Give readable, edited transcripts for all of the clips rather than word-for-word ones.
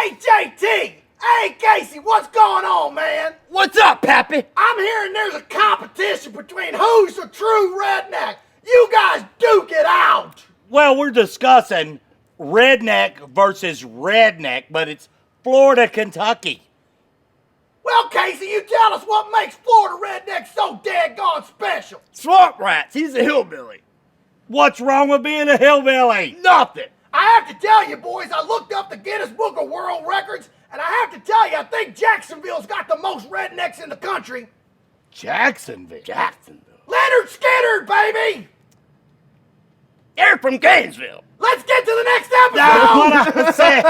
Hey, JT! Hey, Casey, what's going on, man? What's up, Pappy? I'm hearing there's a competition between who's the true redneck. You guys duke it out. Well, we're discussing redneck versus redneck, but it's Florida, Kentucky. Well, Casey, you tell us what makes Florida redneck so daggone special. Swamp rats, he's a hillbilly. What's wrong with being a hillbilly? Nothing. I have to tell you, boys, I looked up the Guinness Book of World Records, and I have to tell you, I think Jacksonville's got the most rednecks in the country. Jacksonville? Leonard Skinner, baby! They're from Gainesville. Let's get to the next episode! That's what I said.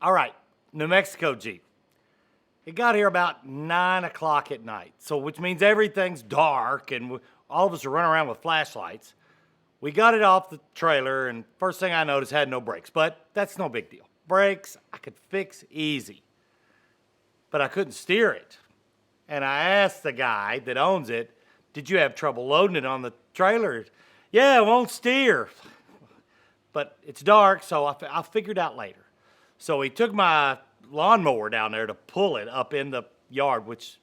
All right, New Mexico Jeep. It got here about 9 o'clock at night, so which means everything's dark and all of us are running around with flashlights. We got it off the trailer and first thing I noticed had no brakes, but that's no big deal. Brakes, I could fix easy, but I couldn't steer it. And I asked the guy that owns it, did you have trouble loading it on the trailer? Yeah, it won't steer. But it's dark, so I'll figure it out later. So he took my lawnmower down there to pull it up in the yard, which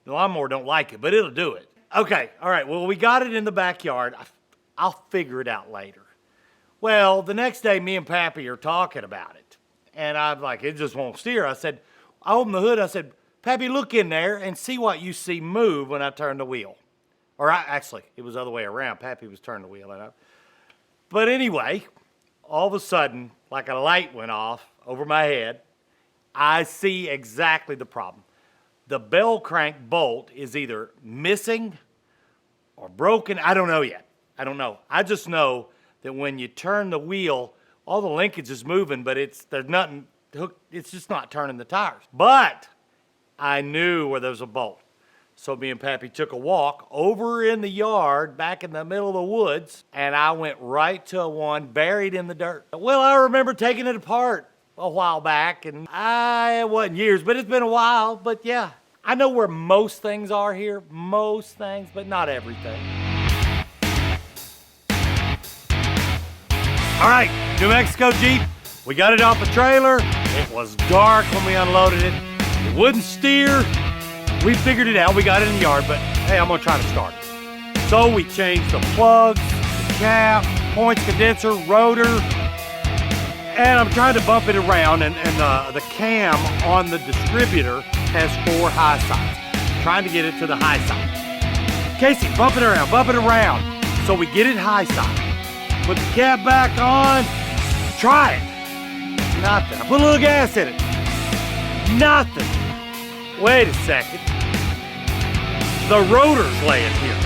the lawnmower don't like it, but it'll do it. Okay, all right, well, we got it in the backyard. I'll figure it out later. Well, the next day, me and Pappy are talking about it. And I'm like, it just won't steer. I opened the hood, I said, Pappy, look in there and see what you see move when I turn the wheel. Actually, it was the other way around. Pappy was turning the wheel. But anyway, all of a sudden, like a light went off over my head. I see exactly the problem. The bell crank bolt is either missing or broken. I don't know yet. I don't know. I just know that when you turn the wheel, all the linkage is moving, but there's nothing hooked. It's just not turning the tires. But I knew where there was a bolt. So me and Pappy took a walk over in the yard, back in the middle of the woods, and I went right to one buried in the dirt. Well, I remember taking it apart a while back, and it wasn't years, but it's been a while. But yeah, I know where most things are here, most things, but not everything. All right, New Mexico Jeep, we got it off the trailer. It was dark when we unloaded it. It wouldn't steer. We figured it out, we got it in the yard, but hey, I'm gonna try to start it. So we changed the plugs, the cap, points condenser, rotor, and I'm trying to bump it around, and the cam on the distributor has 4 high sides. Trying to get it to the high side. Casey, bump it around. So we get it high side. Put the cap back on, try it. Nothing. I put a little gas in it. Nothing. Wait a second. The rotor's laying here.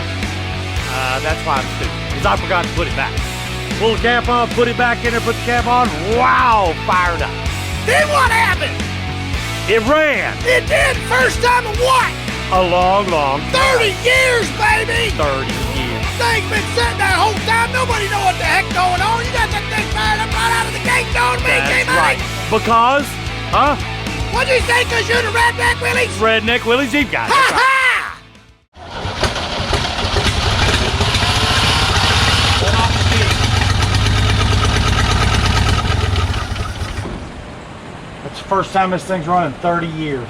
That's why I'm stupid, because I forgot to put it back. Pull the cap on, put it back in there, put the cap on. Wow, fired up. Then what happened? It ran. It did. First time in what? A long 30 years, baby. 30 years. Thing's been sitting there the whole time. Nobody know what the heck going on. You got that thing fired up right out of the gate, don't me, That's right. Because, What'd you say, because you're the Redneck Willys? Redneck Willys Jeep guy. Ha ha! That's the first time this thing's run in 30 years.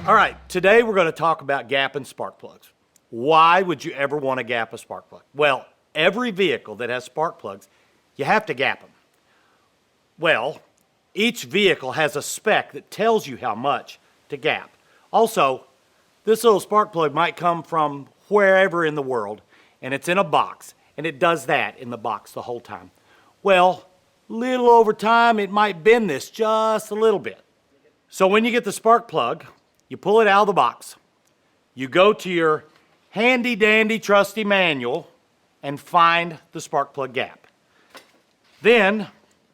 All right, today we're going to talk about gapping spark plugs. Why would you ever want to gap a spark plug? Well, every vehicle that has spark plugs, you have to gap them. Well, each vehicle has a spec that tells you how much to gap. Also, this little spark plug might come from wherever in the world, and it's in a box, and it does that in the box the whole time. Well, little over time, it might bend this just a little bit. So when you get the spark plug, you pull it out of the box. You go to your handy dandy trusty manual, and find the spark plug gap. Then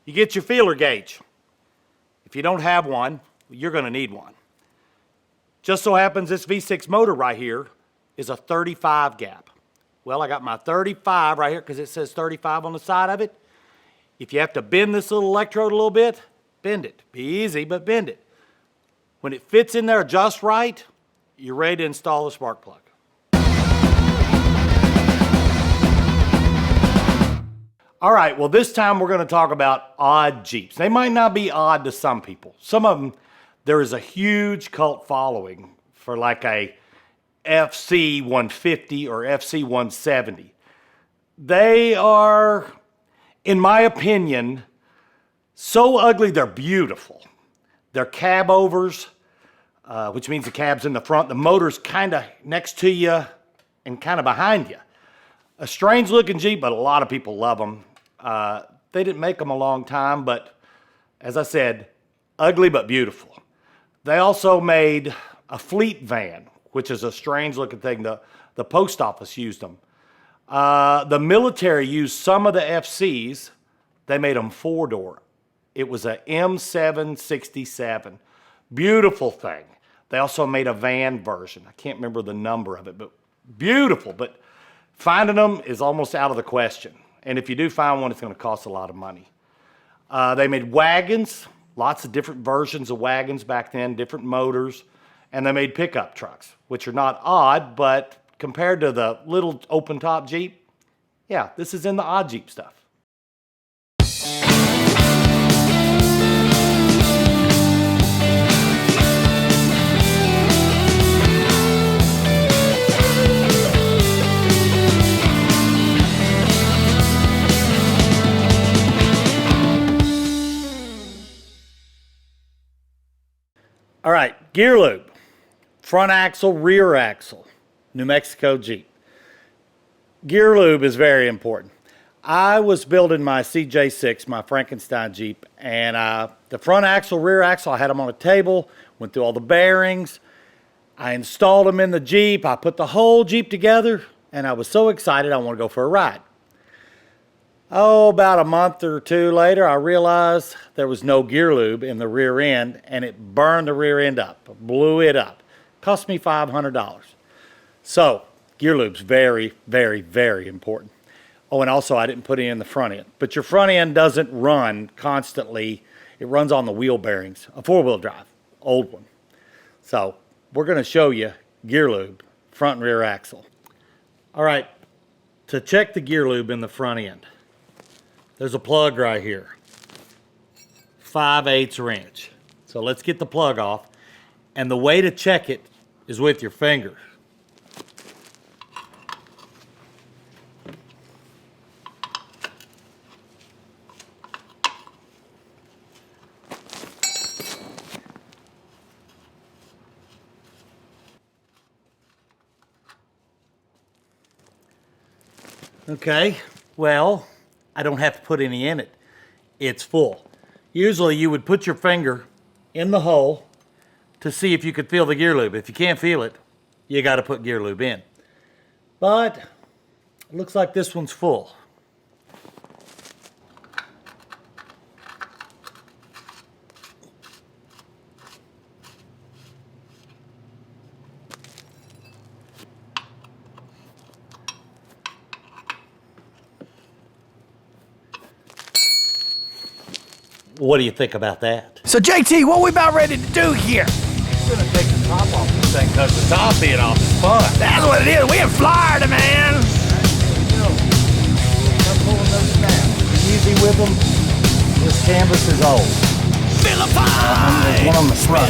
you get your feeler gauge. If you don't have one, you're going to need one. Just so happens this V6 motor right here is a 35 gap. Well, I got my 35 right here because it says 35 on the side of it. If you have to bend this little electrode a little bit, bend it. Be easy, but bend it. When it fits in there just right, you're ready to install the spark plug. All right, well, this time we're going to talk about odd Jeeps. They might not be odd to some people. Some of them, there is a huge cult following for like a FC 150 or FC 170. They are, in my opinion, so ugly they're beautiful. They're cab overs, which means the cab's in the front. The motor's kind of next to you and kind of behind you. A strange looking Jeep, but a lot of people love them. They didn't make them a long time, but as I said, ugly but beautiful. They also made a fleet van, which is a strange looking thing. The post office used them. The military used some of the FCs. They made them 4-door. It was a M767. Beautiful thing. They also made a van version. I can't remember the number of it, but beautiful. But finding them is almost out of the question. And if you do find one, it's going to cost a lot of money. They made wagons, lots of different versions of wagons back then, different motors. And they made pickup trucks, which are not odd, but compared to the little open top Jeep, yeah, this is in the odd Jeep stuff. All right, gear lube, front axle, rear axle, New Mexico Jeep. Gear lube is very important. I was building my CJ6, my Frankenstein Jeep, and the front axle, rear axle, I had them on a table, went through all the bearings. I installed them in the Jeep. I put the whole Jeep together, and I was so excited I want to go for a ride. Oh, about a month or two later, I realized there was no gear lube in the rear end, and it burned the rear end up, blew it up. Cost me $500. So, gear lube's very, very, very important. Oh, and also I didn't put it in the front end. But your front end doesn't run constantly. It runs on the wheel bearings, a 4-wheel drive, old one. So, we're going to show you gear lube, front and rear axle. All right, to check the gear lube in the front end, there's a plug right here, 5/8 inch. So let's get the plug off. And the way to check it is with your finger. Okay, well, I don't have to put any in it. It's full. Usually you would put your finger in the hole to see if you could feel the gear lube. If you can't feel it, you got to put gear lube in. But it looks like this one's full. What do you think about that? So JT, what we about ready to do here? We're gonna take the top off this thing because the top being off is fun. That's what it is. We in Florida, man. I'm pulling those snaps. Be easy with them. This canvas is old. There's one on the front.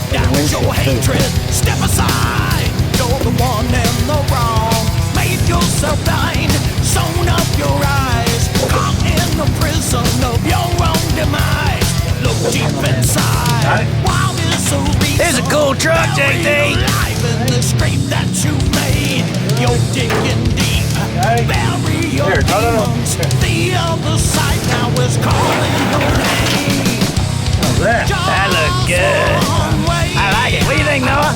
Step aside. You're the one in the wrong. Made yourself blind. Sewn up your eyes. Caught in the prison of your own demise. Look deep inside. While there's a reason. Here's a cool truck, JT. Live in the scrape that you made. You're digging deep. Bury your demons. The other side now is calling your name. That looks good. I like it. What do you think, Noah?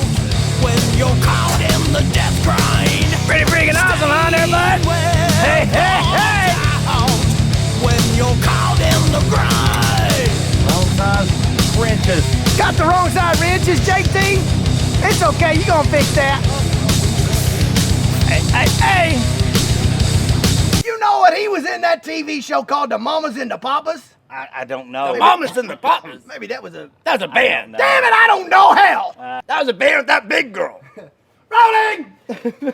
When you're caught in the death grind. Pretty freaking awesome, huh, there, bud? Hey, hey, hey. wrenches. Got the wrong side wrenches, JT. It's okay, you gonna fix that. Hey. You know what? He was in that TV show called The Mamas and the Papas. I don't know. The Mamas and the Papas. Maybe that was a band. Damn it, I don't know hell. That was a band with that big girl. Rolling.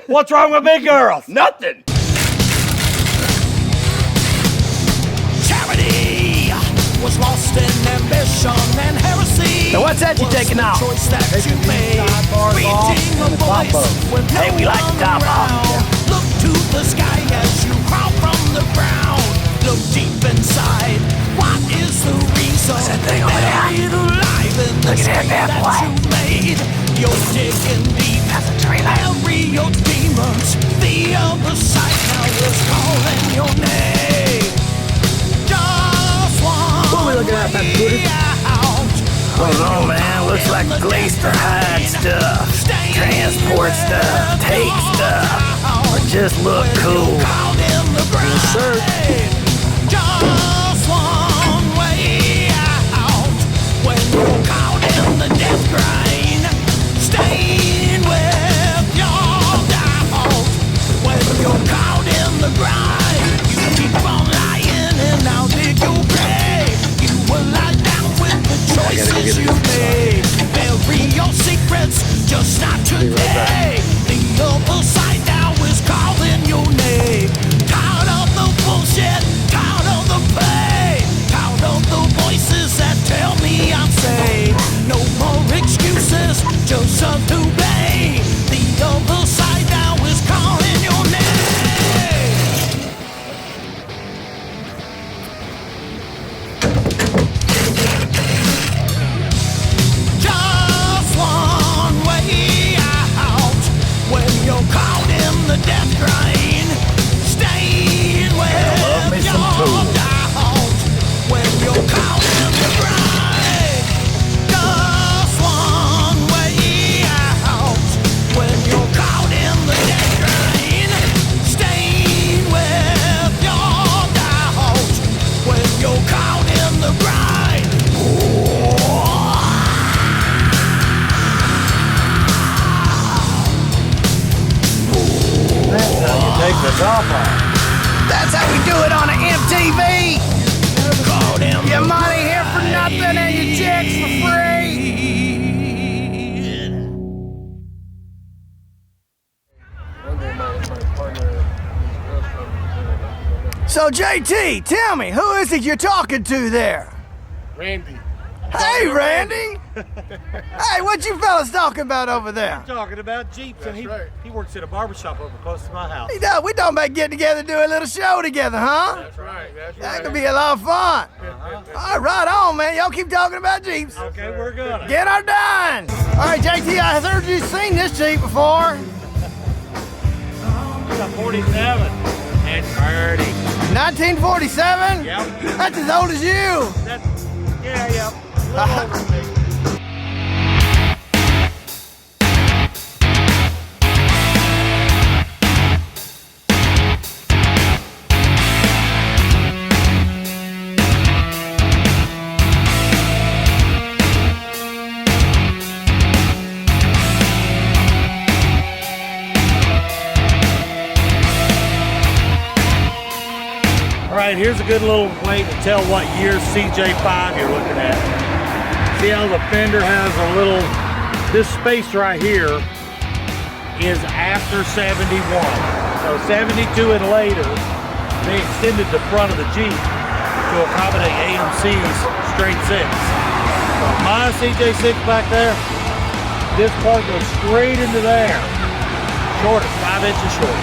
What's wrong with big girls? Nothing. Charity was lost in ambition and heresy. So what's that you taking out? Choice that you made. Reaching a voice when Hey, we like the top off. Look to the sky as you crawl from the ground. Look deep inside. What is the reason? What's that thing over there? Buried alive in the Look at state that bad boy. you made. You're digging deep. That's a trailer. Bury your demons. The other side now is calling your name. Just one What are we looking at, that footage? out. I don't know, man. Looks like glaster hide stuff, transport stuff, take stuff, or just look cool. Yes, sir. Just one way out. When you're caught in the death grind, staying with your doubt. When you're caught in the grind, you keep on lying and I'll dig your grave. You will lie down with the choices you made. Bury your secrets, just not today. The other side now is calling your name. Tired of the bullshit, tired of the pain, tired of the voices that tell me I'm safe. No more excuses, just up to blame. The other side now is calling your name. Just one way out when you're caught in the death grind. Staying love me with some your Tool. doubt when you're caught in the grind. Just one way out when you're caught in the death grind. Staying with your doubt when you're caught in the grind. Take the top off. That's how we do it on an MTV. Caught in Your money here for nothing and your checks for free. So JT, tell me, who is it you're talking to there? Randy. Hey, Randy. Hey, what you fellas talking about over there? Talking about Jeeps, and he works at a barbershop over close to my house. We talking about getting together and do a little show together, huh? That's right. That could be a lot of fun. All right, on, man. Y'all keep talking about Jeeps. Okay, we're gonna. Get her done. All right, JT, I heard you've seen this Jeep before. It's a 47 and 30. 1947? Yep. That's as old as you. That's, yeah. A little older than me. All right, here's a good little way to tell what year CJ5 you're looking at. See how the fender has a little, this space right here is after 71. So 72 and later, they extended the front of the Jeep to accommodate AMC's straight six. So my CJ6 back there, this part goes straight into there. Shortest, 5 inches short.